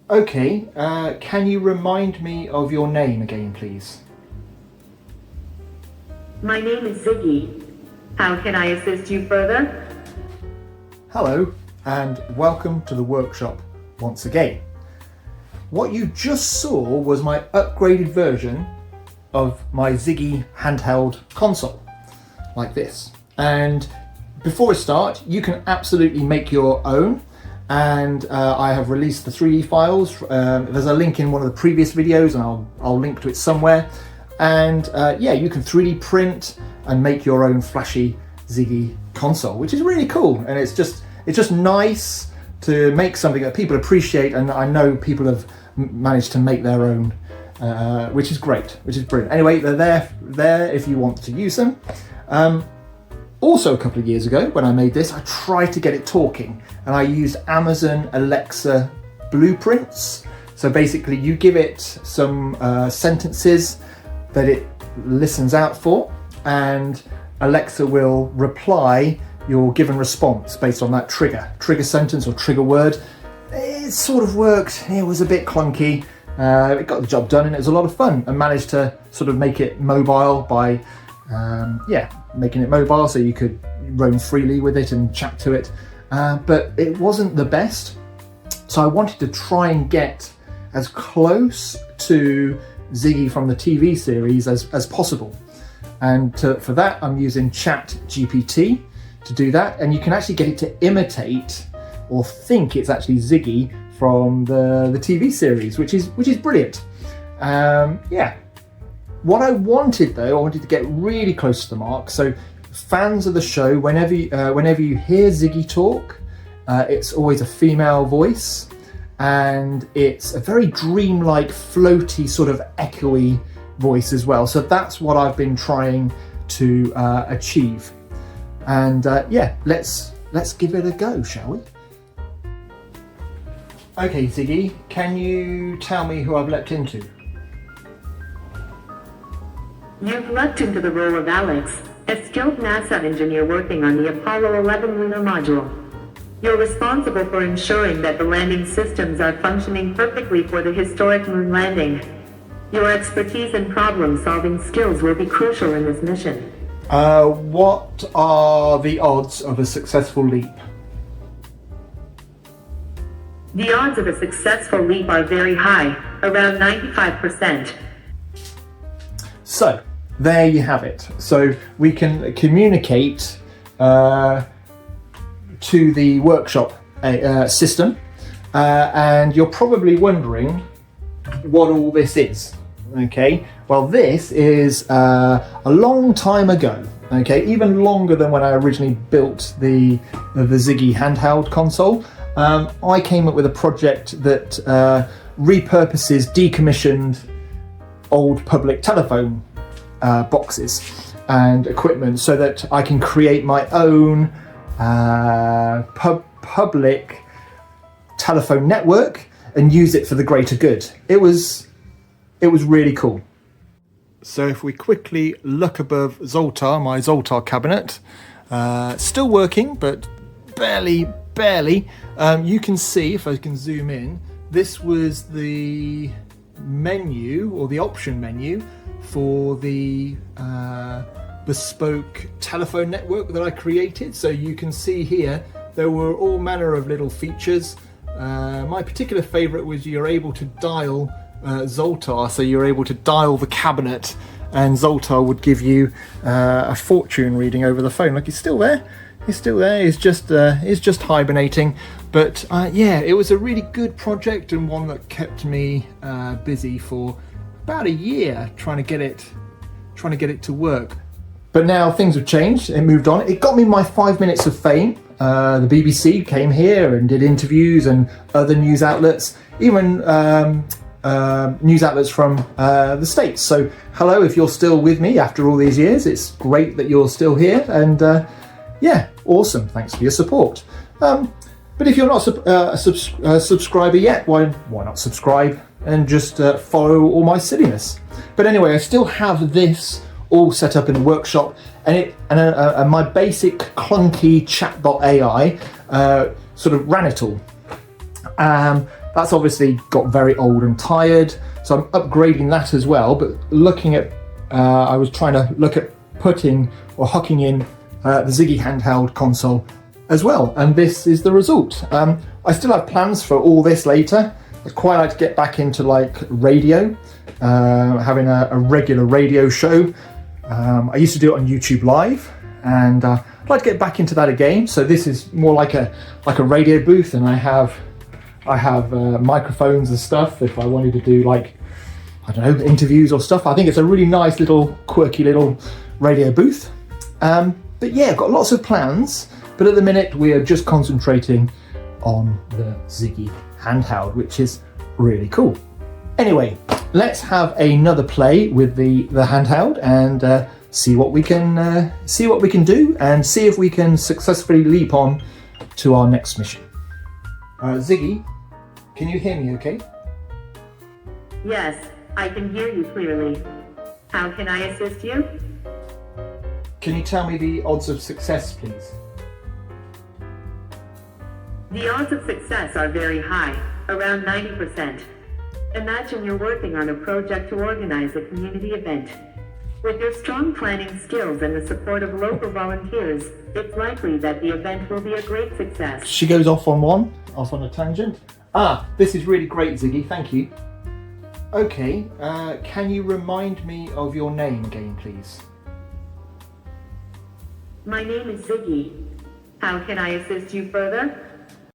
Okay, can you remind me of your name again, please? My name is Ziggy. How can I assist you further? Hello, and welcome to the workshop once again. What you just saw was my upgraded version of my Ziggy Handheld console, like this. And before I start, you can absolutely make your own. And I have released the 3D files. There's a link in one of the previous videos, and I'll link to it somewhere. And yeah, you can 3D print and make your own flashy Ziggy console, which is really cool. And it's just nice to make something that people appreciate, and I know people have managed to make their own, which is great, which is brilliant. Anyway, they're there if you want to use them. Also, a couple of years ago when I made this, I tried to get it talking, and I used Amazon Alexa blueprints. So basically you give it some sentences that it listens out for, and Alexa will reply your given response based on that trigger sentence or trigger word. It sort of worked. It was a bit clunky. It got the job done, and it was a lot of fun, and managed to sort of make it mobile by making it mobile so you could roam freely with it and chat to it. But it wasn't the best. So I wanted to try and get as close to Ziggy from the TV series as possible. And for that, I'm using ChatGPT to do that. And you can actually get it to imitate or think it's actually Ziggy from the TV series, which is brilliant. What I wanted though, I wanted to get really close to the mark. So fans of the show, whenever you hear Ziggy talk, it's always a female voice, and it's a very dreamlike, floaty, sort of echoey voice as well. So that's what I've been trying to achieve. And let's give it a go, shall we? Okay, Ziggy, can you tell me who I've leapt into? You've leapt into the role of Alex, a skilled NASA engineer working on the Apollo 11 lunar module. You're responsible for ensuring that the landing systems are functioning perfectly for the historic moon landing. Your expertise and problem-solving skills will be crucial in this mission. What are the odds of a successful leap? The odds of a successful leap are very high, around 95%. So, there you have it. So we can communicate to the workshop system, and you're probably wondering what all this is. Okay, well, this is a long time ago. Okay, even longer than when I originally built the Ziggy Handheld console. I came up with a project that repurposes decommissioned old public telephone boxes and equipment so that I can create my own public telephone network and use it for the greater good. It was really cool. So if we quickly look above Zoltar, my Zoltar cabinet, still working, but barely, you can see, if I can zoom in, this was the menu, or the option menu, for the bespoke telephone network that I created. So you can see here there were all manner of little features. My particular favorite was you're able to dial Zoltar, so you're able to dial the cabinet, and Zoltar would give you a fortune reading over the phone. Look, he's still there. He's just hibernating. But it was a really good project, and one that kept me busy for about a year trying to get it to work. But now things have changed. It moved on. It got me my 5 minutes of fame. The BBC came here and did interviews, and other news outlets, even news outlets from the States. So hello, if you're still with me after all these years, it's great that you're still here, and awesome, thanks for your support. But if you're not a subscriber yet, why not subscribe and just follow all my silliness? But anyway, I still have this all set up in the workshop, and my basic clunky chatbot AI sort of ran it all. That's obviously got very old and tired, so I'm upgrading that as well. But looking at, I was trying to look at putting or hooking in the Ziggy Handheld console as well, and this is the result. I still have plans for all this later. I'd quite like to get back into like radio, having a regular radio show. I used to do it on YouTube Live, and I'd like to get back into that again. So this is more like a radio booth, and I have microphones and stuff if I wanted to do, like, I don't know, interviews or stuff. I think it's a really nice little quirky little radio booth. But yeah, I've got lots of plans, but at the minute we are just concentrating on the Ziggy Handheld, which is really cool. Anyway, let's have another play with the handheld and see what we can do, and see if we can successfully leap on to our next mission. Ziggy, can you hear me okay? Yes, I can hear you clearly. How can I assist you? Can you tell me the odds of success, please? The odds of success are very high, around 90%. Imagine you're working on a project to organize a community event. With your strong planning skills and the support of local volunteers, it's likely that the event will be a great success. She goes off on a tangent. This is really great, Ziggy, thank you. Okay, can you remind me of your name again, please? My name is Ziggy. How can I assist you further?